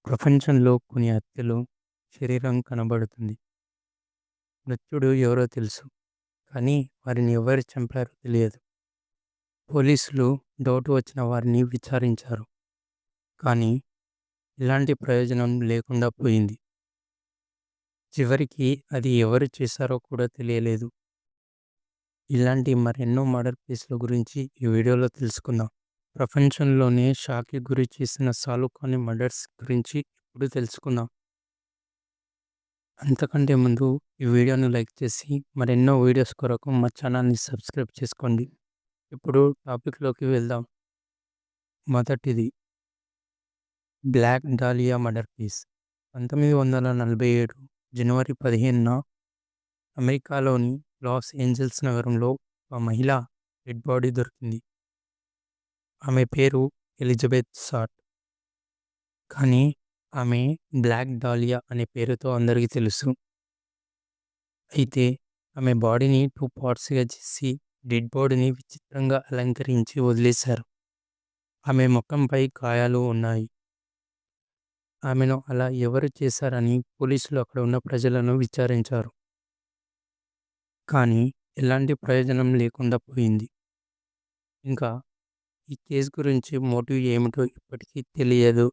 ప్రపంచంలో కొన్ని హత్యలు శరీరం కనబడుతుంది. మృత్యుడు ఎవరో తెలుసు. కానీ వారిని ఎవరు చంపారో తెలియదు. పోలీసులు డౌట్ వచ్చిన వారిని విచారించారు. కానీ ఎలాంటి ప్రయోజనం లేకుండా పోయింది. చివరికి అది ఎవరు చేశారో కూడా తెలియలేదు. ఇలాంటి మరెన్నో మర్డర్ కేసుల గురించి ఈ వీడియోలో తెలుసుకుందాం. ప్రపంచంలోనే షాక్‌కి గురి చేసిన సాలు కాని మర్డర్స్ గురించి ఇప్పుడు తెలుసుకుందాం. అంతకంటే ముందు ఈ వీడియోని లైక్ చేసి మరెన్నో వీడియోస్ కొరకు మా ఛానల్‌ని సబ్స్క్రైబ్ చేసుకోండి. ఇప్పుడు టాపిక్‌లోకి వెళ్దాం. మొదటిది బ్లాక్ డాలియా మర్డర్ కేస్. 1947 జనవరి 15న అమెరికాలోని లాస్ ఏంజెల్స్ నగరంలో ఒక మహిళ డెడ్ బాడీ దొరికింది. ఆమె పేరు ఎలిజబెత్ షార్ట్. కానీ ఆమె బ్లాక్ డాలియా అనే పేరుతో అందరికీ తెలుసు. అయితే ఆమె బాడీని 2 పార్ట్స్‌గా చేసి డెడ్ బాడీని విచిత్రంగా అలంకరించి వదిలేశారు. ఆమె ముఖంపై గాయాలు ఉన్నాయి. ఆమెను అలా ఎవరు చేశారని పోలీసులు అక్కడ ఉన్న ప్రజలను విచారించారు. కానీ ఎలాంటి ప్రయోజనం లేకుండా పోయింది. ఇంకా ఈ కేసు గురించి మోటివ్ ఏమిటో ఇప్పటికీ తెలియదు.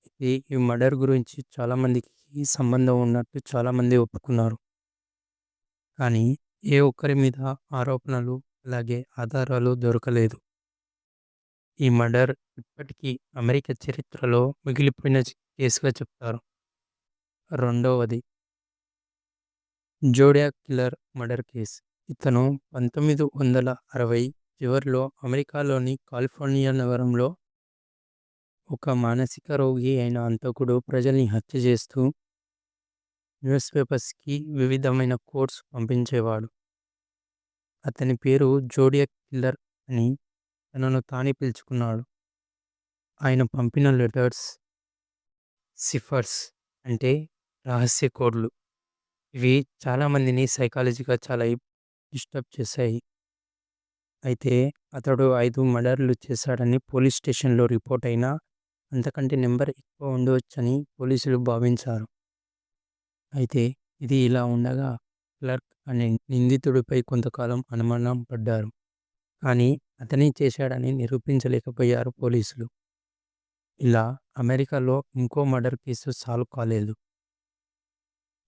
అయితే ఈ మర్డర్ గురించి చాలామందికి సంబంధం ఉన్నట్టు చాలామంది ఒప్పుకున్నారు. కానీ ఏ ఒక్కరి మీద ఆరోపణలు అలాగే ఆధారాలు దొరకలేదు. ఈ మర్డర్ ఇప్పటికీ అమెరికా చరిత్రలో మిగిలిపోయిన కేసుగా చెప్తారు. రెండవది జోడియాక్ కిల్లర్ మర్డర్ కేస్. ఇతను 1960 చివరిలో అమెరికాలోని కాలిఫోర్నియా నగరంలో ఒక మానసిక రోగి అయిన హంతకుడు ప్రజల్ని హత్య చేస్తూ న్యూస్ పేపర్స్‌కి వివిధమైన కోట్స్ పంపించేవాడు. అతని పేరు జోడియాక్ కిల్లర్ అని తనను తానే పిలుచుకున్నాడు. ఆయన పంపిన లెటర్స్, సిఫర్స్ అంటే రహస్య కోడ్లు. ఇవి చాలామందిని సైకాలజీగా చాలా డిస్టర్బ్ చేశాయి. అయితే అతడు 5 మర్డర్‌లు చేశాడని పోలీస్ స్టేషన్‌లో రిపోర్ట్ అయినా అంతకంటే నెంబర్ ఎక్కువ ఉండవచ్చని పోలీసులు భావించారు. అయితే ఇది ఇలా ఉండగా క్లర్క్ అనే నిందితుడిపై కొంతకాలం అనుమానం పడ్డారు. కానీ అతనే చేశాడని నిరూపించలేకపోయారు పోలీసులు. ఇలా అమెరికాలో ఇంకో మర్డర్ కేసు సాల్వ్ కాలేదు.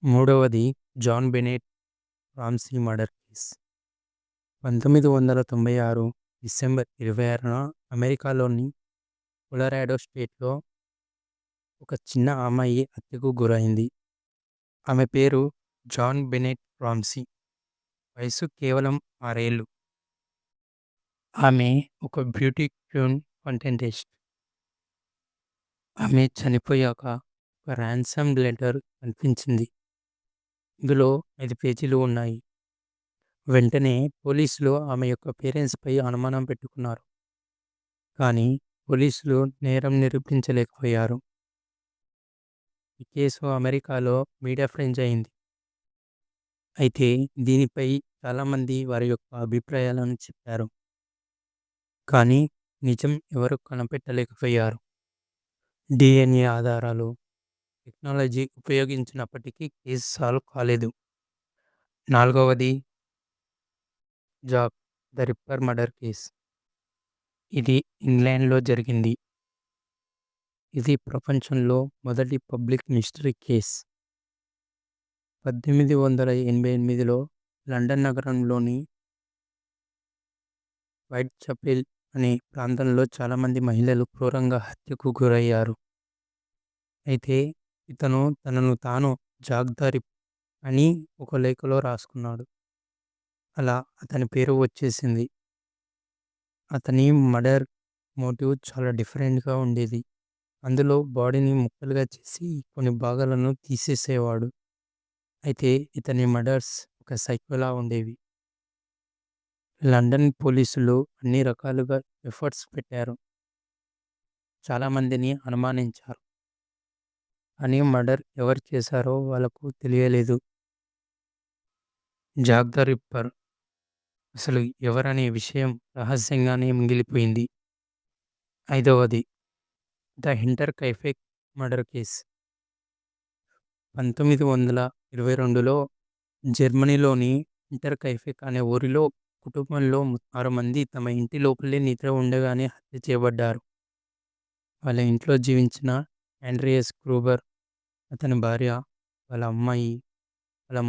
మూడవది Jon Benet Ramsey murder case. 1996 December 26న అమెరికాలోని కొలరాడో స్టేట్లో ఒక చిన్న అమ్మాయి హత్యకు గురైంది. ఆమె పేరు జాన్ బెనెట్ రామ్సీ. వయసు కేవలం 6 ఏళ్ళు. ఆమె ఒక బ్యూటీ క్వీన్ కంటెస్టెంట్. ఆమె చనిపోయాక ఒక ర్యాన్సమ్ లెటర్ కనిపించింది. ఇందులో 5 పేజీలు ఉన్నాయి. వెంటనే పోలీసులు ఆమె యొక్క పేరెంట్స్‌పై అనుమానం పెట్టుకున్నారు. కానీ పోలీసులు నేరం నిరూపించలేకపోయారు. ఈ కేసు అమెరికాలో మీడియా ఫ్రెంచ్ అయింది. అయితే దీనిపై చాలామంది వారి యొక్క అభిప్రాయాలను చెప్పారు. కానీ నిజం ఎవరు కనిపెట్టలేకపోయారు. DNA ఆధారాలు, టెక్నాలజీ ఉపయోగించినప్పటికీ కేసు సాల్వ్ కాలేదు. నాలుగవది Jack the ripper murder case. ఇది ఇంగ్లాండ్‌లో జరిగింది. ఇది ప్రపంచంలో మొదటి పబ్లిక్ మిస్టరీ కేస్. 1888లో లండన్ నగరంలోని వైట్‌చాపెల్ అనే ప్రాంతంలో చాలామంది మహిళలు క్రూరంగా హత్యకు గురయ్యారు. అయితే ఇతను తనను తాను జాక్ ద రిప్పర్ అని ఒక లేఖలో రాసుకున్నాడు. అలా అతని పేరు వచ్చేసింది. అతని మర్డర్ మోటివ్ చాలా డిఫరెంట్‌గా ఉండేది. అందులో బాడీని ముక్కలుగా చేసి కొన్ని భాగాలను తీసేసేవాడు. అయితే ఇతని మర్డర్స్ ఒక సైకోలా ఉండేవి. లండన్ పోలీసులు అన్ని రకాలుగా ఎఫర్ట్స్ పెట్టారు. చాలామందిని అనుమానించారు. కానీ మర్డర్ ఎవరు చేశారో వాళ్ళకు తెలియలేదు. జాక్ ద రిప్పర్ అసలు ఎవరనే విషయం రహస్యంగానే మిగిలిపోయింది. ఐదవది ద హంటర్ కైఫే మర్డర్ కేస్ 1922లో జర్మనీలోని ఇంటర్కైఫెక్ అనే ఊరిలో కుటుంబంలో 6 మంది తమ ఇంటి లోపలే నిద్ర ఉండగానే హత్య చేయబడ్డారు. వాళ్ళ ఇంట్లో జీవించిన ఆండ్రియాస్ గ్రూబర్, అతని భార్య, వాళ్ళ అమ్మాయి, వాళ్ళ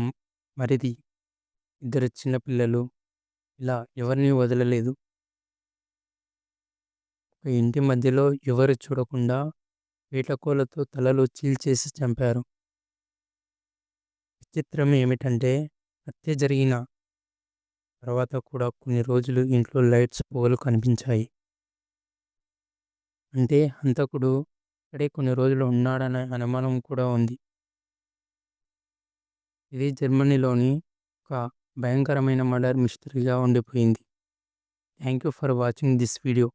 మరిది, 2 చిన్న పిల్లలు, ఇలా ఎవరిని వదలలేదు. ఒక ఇంటి మధ్యలో ఎవరు చూడకుండా వేటకోలతో తలలు చీల్చేసి చంపారు. విచిత్రం ఏమిటంటే హత్య జరిగిన తర్వాత కూడా కొన్ని రోజులు ఇంట్లో లైట్స్ పొగలు కనిపించాయి. అంటే హంతకుడు అక్కడే కొన్ని రోజులు ఉన్నాడనే అనుమానం కూడా ఉంది. ఇది జర్మనీలోని ఒక భయంకరమైన మర్డర్ మిస్టరీగా ఉండిపోయింది. Thank you for watching this video.